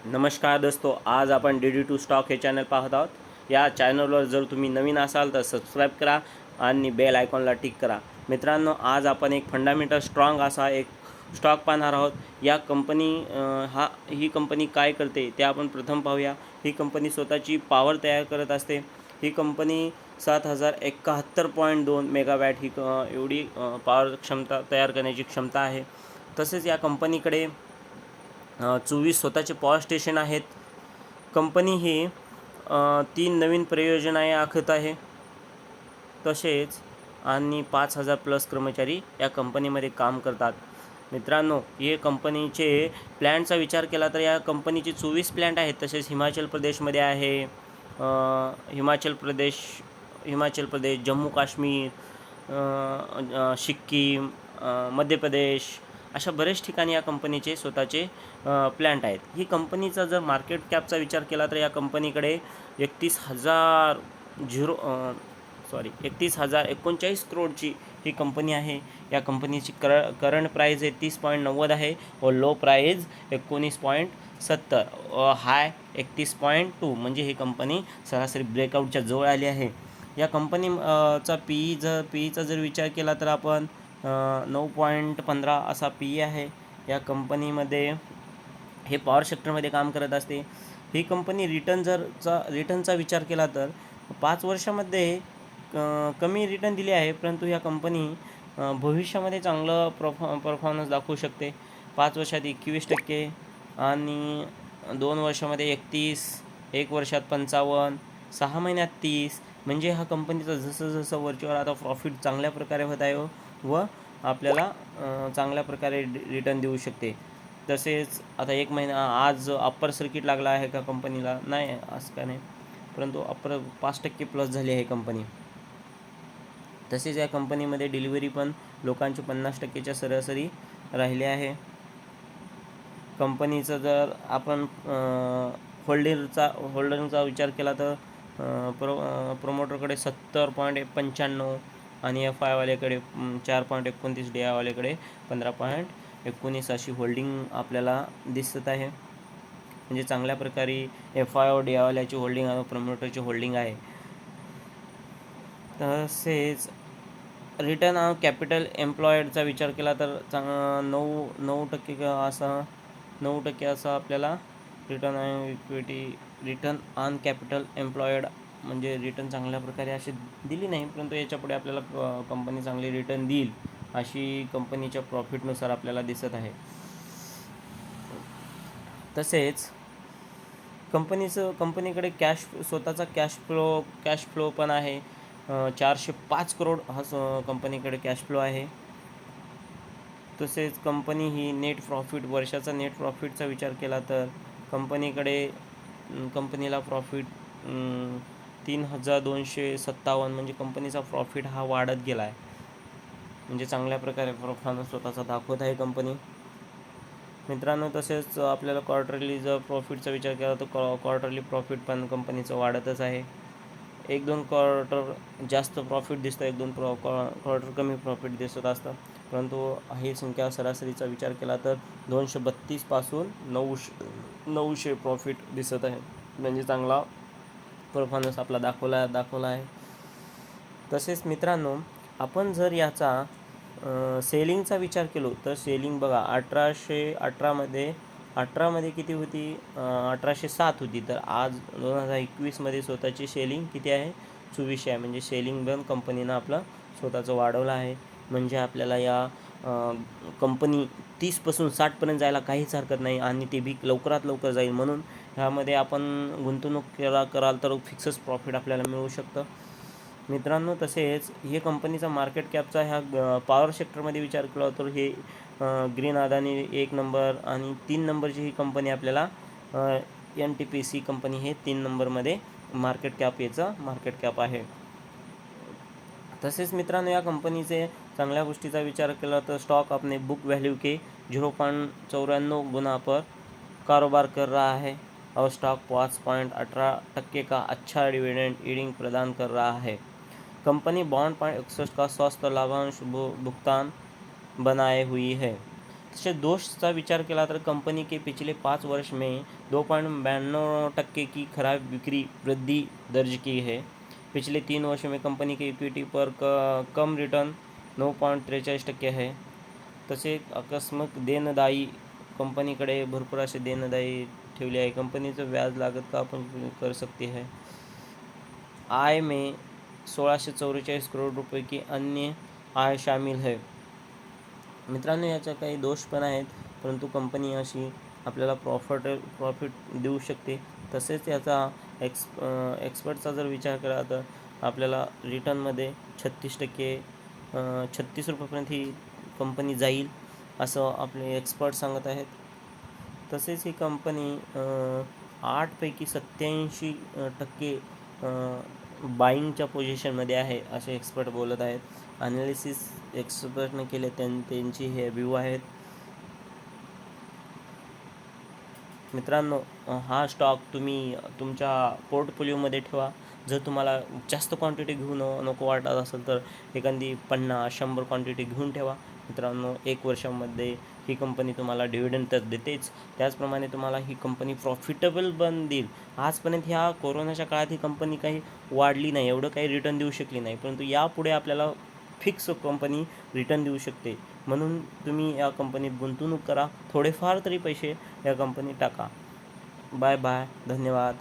नमस्कार दोस्तों, आज आपण DD2 स्टॉक हे चॅनल पाहत आहोत। या चॅनलवर जर तुम्ही नवीन असाल तर सबस्क्राईब करा आणि बेल आयकॉनला टिक करा। मित्रांनो, आज आपण एक फंडामेंटल स्ट्रॉंग असा एक स्टॉक पाहणार आहोत। या कंपनी ही कंपनी काय करते ते आपण प्रथम पाहूया। ही कंपनी स्वतःची पॉवर तयार करत असते। ही कंपनी 7071.2 मेगावॅट ही एवढी पॉवर क्षमता तयार करण्याची क्षमता आहे। तसेच या कंपनीकडे 24 स्वतःचे पॉवर स्टेशन आहेत। कंपनी ही 3 नवीन परियोजनाए आखत आहे। तसेच आणि 5000 प्लस कर्मचारी या कंपनीमध्ये काम करतात। मित्रांनो, हे कंपनीचे प्लॅनचा विचार केला तर या कंपनीचे 24 प्लॅन्ट आहेत। तसेच हिमाचल प्रदेशमध्ये आहे, हिमाचल प्रदेश, जम्मू काश्मीर, सिक्कीम, मध्य प्रदेश अशा बरेच ठिकाणी या कंपनीचे स्वतःचे प्लॅन्ट आहेत। ही कंपनीचा जर मार्केट कॅपचा विचार केला तर या कंपनीकडे 31,039 करोडची ही कंपनी आहे। या कंपनीची करंट प्राईज आहे 30.90 आहे व लो प्राईज 19.70 हाय 31.2 म्हणजे ही कंपनी सरासरी ब्रेकआउटच्या जवळ आली आहे। या कंपनीचा पीईचा जर विचार केला तर आपण 9.15 असा पीई आहे। या कंपनीमध्ये हे पॉवर सेक्टरमध्ये काम करत असते। ही कंपनी रिटर्नचा विचार केला तर 5 वर्षामध्ये कमी रिटर्न दिले आहे, परंतु या कंपनी भविष्यामध्ये चांगलं परफॉर्मन्स दाखवू शकते। 5 वर्षात 21% आणि 2 वर्षामध्ये 31, 1 वर्षात 55, 6 महिन्यात 30 म्हणजे हा कंपनीचा जसं वरचेवर आता प्रॉफिट चांगल्या प्रकारे होत आहे व आपल्याला चांगल्या प्रकारे रिटर्न देऊ शकते। तसेच आता 1 महिना आज अप्पर सर्किट लागला आहे का कंपनीला? नाही, असं का नाही, परंतु 5% प्लस झाली आहे कंपनी। तसेच या कंपनीमध्ये डिलिव्हरी पण लोकांची 50%च्या सरासरी राहिली आहे। कंपनीचं जर आपण होल्डिंगचा विचार केला तर प्रोमोटरकडे 70.95 आणि FI वाल्याकडे 4.29, DI वाल्याकडे 15.19 अशी होल्डिंग आपल्याला दिसत आहे। म्हणजे चांगल्या प्रकारे FI व DI वाल्याची होल्डिंग आणि प्रमोटरची होल्डिंग आहे। तसेच रिटर्न ऑन कॅपिटल एम्प्लॉयडचा विचार केला तर 9% असा आपल्याला रिटर्न ऑन कॅपिटल एम्प्लॉयड म्हणजे रिटर्न चांगल्या प्रकारे अशी दिली नाही, परंतु याच्यापुढे आपल्याला कंपनी चांगली रिटर्न देईल अशी कंपनीच्या प्रॉफिटनुसार आपल्याला दिसत आहे। तसेच कंपनीकडे स्वतःचा कॅश फ्लो पण आहे। 405 करोड हा कंपनीकडे कॅश फ्लो आहे। तसेच कंपनी ही वर्षाचा नेट प्रॉफिटचा विचार केला तर कंपनीला प्रॉफिट 3,257 म्हणजे कंपनीचा प्रॉफिट हा वाढत गेला आहे। म्हणजे चांगल्या प्रकारे परफॉर्मन्स स्वतःचा दाखवत आहे कंपनी। मित्रांनो, तसेच आपल्याला क्वार्टरली जर प्रॉफिटचा विचार केला तर क्वार्टरली प्रॉफिट पण कंपनीचं वाढतच आहे। 1-2 क्वार्टर जास्त प्रॉफिट दिसतं, 1-2 क्वार्टर कमी प्रॉफिट दिसत असतं, परंतु ही संख्या सरासरीचा विचार केला तर 232 पासून 900 प्रॉफिट दिसत आहे। म्हणजे चांगला परफॉर्मन्स आपला दाखवला आहे। तसेच मित्रांनो, आपण जर याचा सेलिंगचा विचार केलो तर सेलिंग बघा 1818मध्ये किती होती? 1807 होती, तर आज 2021मध्ये स्वतःची सेलिंग किती आहे? 2400 आहे। म्हणजे सेलिंग पण कंपनीनं आपलं स्वतःचं वाढवलं आहे। म्हणजे आपल्याला या कंपनी 30पासून 60पर्यंत जायला काहीच हरकत नाही आणि ते बी लवकरात लवकर जाईल। म्हणून ह्यामध्ये आपण गुंतवणूक कराल तर फिक्सच प्रॉफिट आपल्याला मिळू शकतं। मित्रांनो, तसेच हे कंपनीचा मार्केट कॅपचा ह्या पॉवर सेक्टरमध्ये विचार केला तर हे ग्रीन अदानी 1 नंबर आणि 3 नंबरची ही कंपनी आपल्याला NTPC कंपनी हे 3 नंबरमध्ये मार्केट कॅप आहे। तसेच मित्रांनो, या कंपनीचे चांगल्या गोष्टीचा विचार केला तर स्टॉक अपने बुक वैल्यू के 0.94 गुना पर कारोबार कर रहा है और स्टॉक 5.18% का अच्छा डिविडेंड यील्डिंग प्रदान कर रहा है। कंपनी 52.61 का स्वस्थ लाभांश भुगतान बनाए हुई है। तसे दोषचा विचार केला तर कंपनी के पिछले 5 वर्ष में 2.92% की खराब बिक्री वृद्धि दर्ज की है। पिछले 3 वर्षों में कंपनी के इक्विटी पर कम रिटर्न 9.43% है। तसे आकस्मिक देनदाई, कंपनीकडे भरपूर असे देनदाई ठेवले आहे। कंपनीचं व्याज लागत का आपण कर सकते हैं। आय में 1644 करोड रुपये की अन्य आय शामिल है। मित्रांनो, याच्या काही दोष पण आहेत, परंतु कंपनी अशी आपल्याला प्रॉफिट देऊ शकते. तसेच याचा एक्सपर्टचा जर विचार केला तर आपल्याला रिटर्नमध्ये 36% 36 रुपयापर्यंत ही कंपनी जाईल असं आपले एक्सपर्ट सांगत आहेत. तसेच ही कंपनी 8पैकी 87% बाईंगच्या पोझिशनमध्ये आहे असे एक्सपर्ट बोलत आहेत. ॲनालिसिस एक्सपर्टने केले, त्यांची हे व्ह्यू आहेत. मित्रांनो, हा स्टॉक तुम्ही तुमच्या पोर्टफोलिओमध्ये ठेवा. जर तुम्हाला जास्त क्वांटिटी घेऊन नको वाटत असेल तर एखादी 50-100 क्वांटिटी घेऊन ठेवा. मित्रांनो, 1 वर्षामध्ये ही कंपनी तुम्हाला डिव्हिडंड तर देतेच, त्याचप्रमाणे तुम्हाला ही कंपनी प्रॉफिटेबल पण देईल. आजपर्यंत ह्या कोरोनाच्या काळात ही कंपनी काही वाढली नाही, एवढं काही रिटर्न देऊ शकली नाही, परंतु यापुढे आपल्याला फिक्स कंपनी रिटर्न देऊ शकते. म्हणून तुम्ही या कंपनीत गुंतवणूक करा, थोडेफार तरी पैसे या कंपनीत टाका. बाय बाय, धन्यवाद.